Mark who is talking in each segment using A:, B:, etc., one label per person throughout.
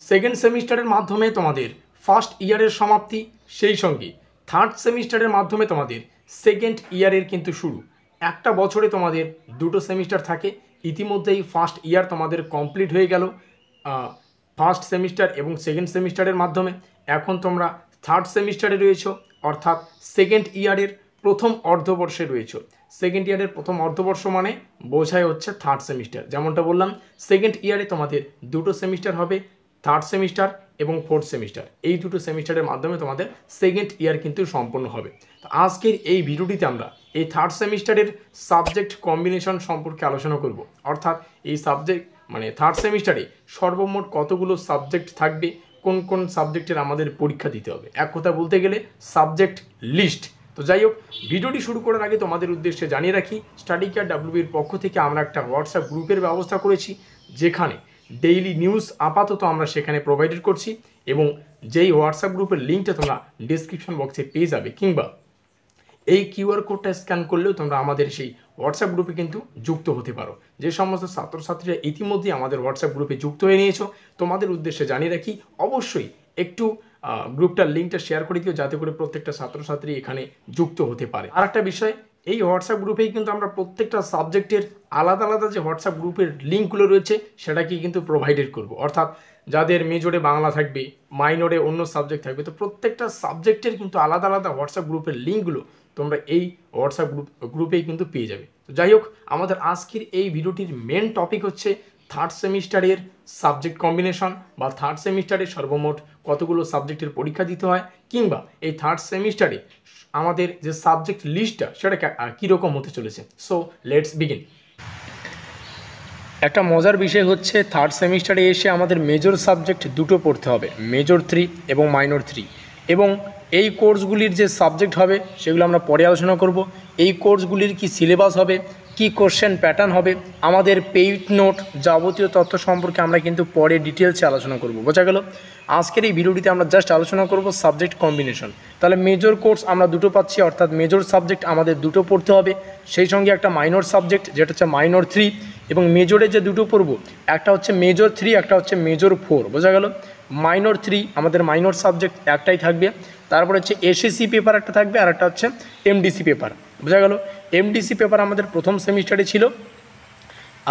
A: Second সেমিস্টারের মাধ্যমে তোমাদের ফার্স্ট ইয়ারের সমাপ্তি, সেই সঙ্গে থার্ড সেমিস্টারের মাধ্যমে তোমাদের সেকেন্ড ইয়ারের কিন্তু শুরু। একটা বছরে তোমাদের দুটো সেমিস্টার থাকে। ইতিমধ্যেই ফার্স্ট ইয়ার তোমাদের কমপ্লিট হয়ে গেল ফার্স্ট সেমিস্টার এবং সেকেন্ড সেমিস্টারের মাধ্যমে। এখন তোমরা থার্ড সেমিস্টারে রয়েছো, অর্থাৎ সেকেন্ড ইয়ারের প্রথম অর্ধবর্ষে রয়েছো। সেকেন্ড ইয়ারের প্রথম অর্ধবর্ষ মানে বোঝায় হচ্ছে থার্ড সেমিস্টার। যেমনটা বললাম, সেকেন্ড ইয়ারে তোমাদের দুটো সেমিস্টার হবে, থার্ড সেমিস্টার এবং ফোর্থ সেমিস্টার। এই দুটো সেমিস্টারের মাধ্যমে তোমাদের সেকেন্ড ইয়ার কিন্তু সম্পন্ন হবে। তো আজকের এই ভিডিওটিতে আমরা এই থার্ড সেমিস্টারের সাবজেক্ট কম্বিনেশন সম্পর্কে আলোচনা করব। অর্থাৎ এই সাবজেক্ট মানে থার্ড সেমিস্টারে সর্বমোট কতগুলো সাবজেক্ট থাকবে, কোন কোন সাবজেক্টের আমাদের পরীক্ষা দিতে হবে, এক কথা বলতে গেলে সাবজেক্ট লিস্ট। তো যাই হোক, ভিডিওটি শুরু করার আগে তোমাদের উদ্দেশ্যে জানিয়ে রাখি, স্টাডি কেয়ার ডাব্লিউবির পক্ষ থেকে আমরা একটা হোয়াটসঅ্যাপ গ্রুপের ব্যবস্থা করেছি, যেখানে ডেইলি নিউজ আপাতত আমরা সেখানে প্রোভাইডেড করছি। এবং যেই হোয়াটসঅ্যাপ গ্রুপের লিঙ্কটা তোমরা ডিসক্রিপশন বক্সে পেয়ে যাবে, কিংবা এই কিউআর কোডটা স্ক্যান করলেও তোমরা আমাদের সেই হোয়াটসঅ্যাপ গ্রুপে কিন্তু যুক্ত হতে পারো। যে সমস্ত ছাত্রছাত্রীরা ইতিমধ্যেই আমাদের হোয়াটসঅ্যাপ গ্রুপে যুক্ত হয়ে নিয়েছো, তোমাদের উদ্দেশ্যে জানিয়ে রাখি, অবশ্যই একটু গ্রুপটার লিঙ্কটা শেয়ার করে দিও, যাতে করে প্রত্যেকটা ছাত্রছাত্রী এখানে যুক্ত হতে পারে। আর একটা বিষয়, এই হোয়াটসঅ্যাপ গ্রুপেই কিন্তু আমরা প্রত্যেকটা সাবজেক্টের আলাদা আলাদা যে হোয়াটসঅ্যাপ গ্রুপের লিঙ্কগুলো রয়েছে সেটাকে কিন্তু প্রোভাইডেড করব। অর্থাৎ যাদের মেজরে বাংলা থাকবে, মাইনরে অন্য সাবজেক্ট থাকবে, তো প্রত্যেকটা সাবজেক্টের কিন্তু আলাদা আলাদা হোয়াটসঅ্যাপ গ্রুপের লিঙ্কগুলো তোমরা এই হোয়াটসঅ্যাপ গ্রুপেই কিন্তু পেয়ে যাবে। তো যাই হোক, আমাদের আজকের এই ভিডিওটির মেন টপিক হচ্ছে থার্ড সেমিস্টারের সাবজেক্ট কম্বিনেশন, বা থার্ড সেমিস্টারে সর্বমোট কতগুলো সাবজেক্টের পরীক্ষা দিতে হয়, কিংবা এই থার্ড সেমিস্টারে আমাদের যে সাবজেক্ট লিস্টটা সেটা কীরকম হতে চলেছে। So let's begin. একটা মজার বিষয় হচ্ছে, থার্ড সেমিস্টারে এসে আমাদের মেজর সাবজেক্ট দুটো পড়তে হবে, মেজর 3 এবং মাইনর 3। এবং এই কোর্সগুলির যে সাবজেক্ট হবে সেগুলো আমরা পরে আলোচনা করব। এই কোর্সগুলির কি সিলেবাস হবে, কি কোশ্চেন প্যাটার্ন হবে, আমাদের পেইড নোট, যাবতীয় তথ্য সম্পর্কে আমরা কিন্তু পরে ডিটেলসে আলোচনা করব। বোঝা গেল? আজকের এই ভিডিওটিতে আমরা জাস্ট আলোচনা করব সাবজেক্ট কম্বিনেশন। তাহলে মেজর কোর্স আমরা দুটো পাচ্ছি, অর্থাৎ মেজর সাবজেক্ট আমাদের দুটো পড়তে হবে, সেই সঙ্গে একটা মাইনর সাবজেক্ট যেটা হচ্ছে মাইনর 3। এবং মেজরে যে দুটো পড়ব, একটা হচ্ছে মেজর 3, একটা হচ্ছে মেজর 4। বোঝা গেল? মাইনর 3 আমাদের মাইনর সাবজেক্ট একটাই থাকবে, তারপরে হচ্ছে এসএসসি পেপার একটা থাকবে, আর একটা হচ্ছে এমডিসি পেপার। বোঝা গেল? এমডিসি পেপার আমাদের প্রথম সেমিস্টারে ছিল,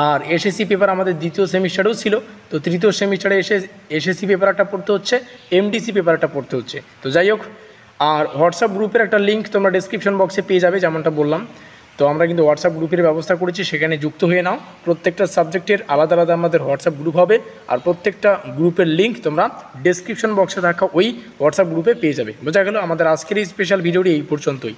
A: আর এসএসসি পেপার আমাদের দ্বিতীয় সেমিস্টারেও ছিল। তো তৃতীয় সেমিস্টারে এসে এসএসসি পেপার একটা পড়তে হচ্ছে, এমডিসি পেপার একটা পড়তে হচ্ছে। তো যাই হোক, আর হোয়াটসঅ্যাপ গ্রুপের একটা লিঙ্ক তোমরা ডেসক্রিপশন বক্সে পেয়ে যাবে, যেমনটা বললাম। তো আমরা কিন্তু হোয়াটসঅ্যাপ গ্রুপের ব্যবস্থা করেছি, সেখানে যুক্ত হয়ে নাও। প্রত্যেকটা সাবজেক্টের আলাদা আলাদা আমাদের হোয়াটসঅ্যাপ গ্রুপ হবে, আর প্রত্যেকটা গ্রুপের লিঙ্ক তোমরা ডেসক্রিপশন বক্সে থাকা ওই হোয়াটসঅ্যাপ গ্রুপে পেয়ে যাবে। বোঝা গেল? আমাদের আজকের এই স্পেশাল ভিডিওটি এই পর্যন্তই।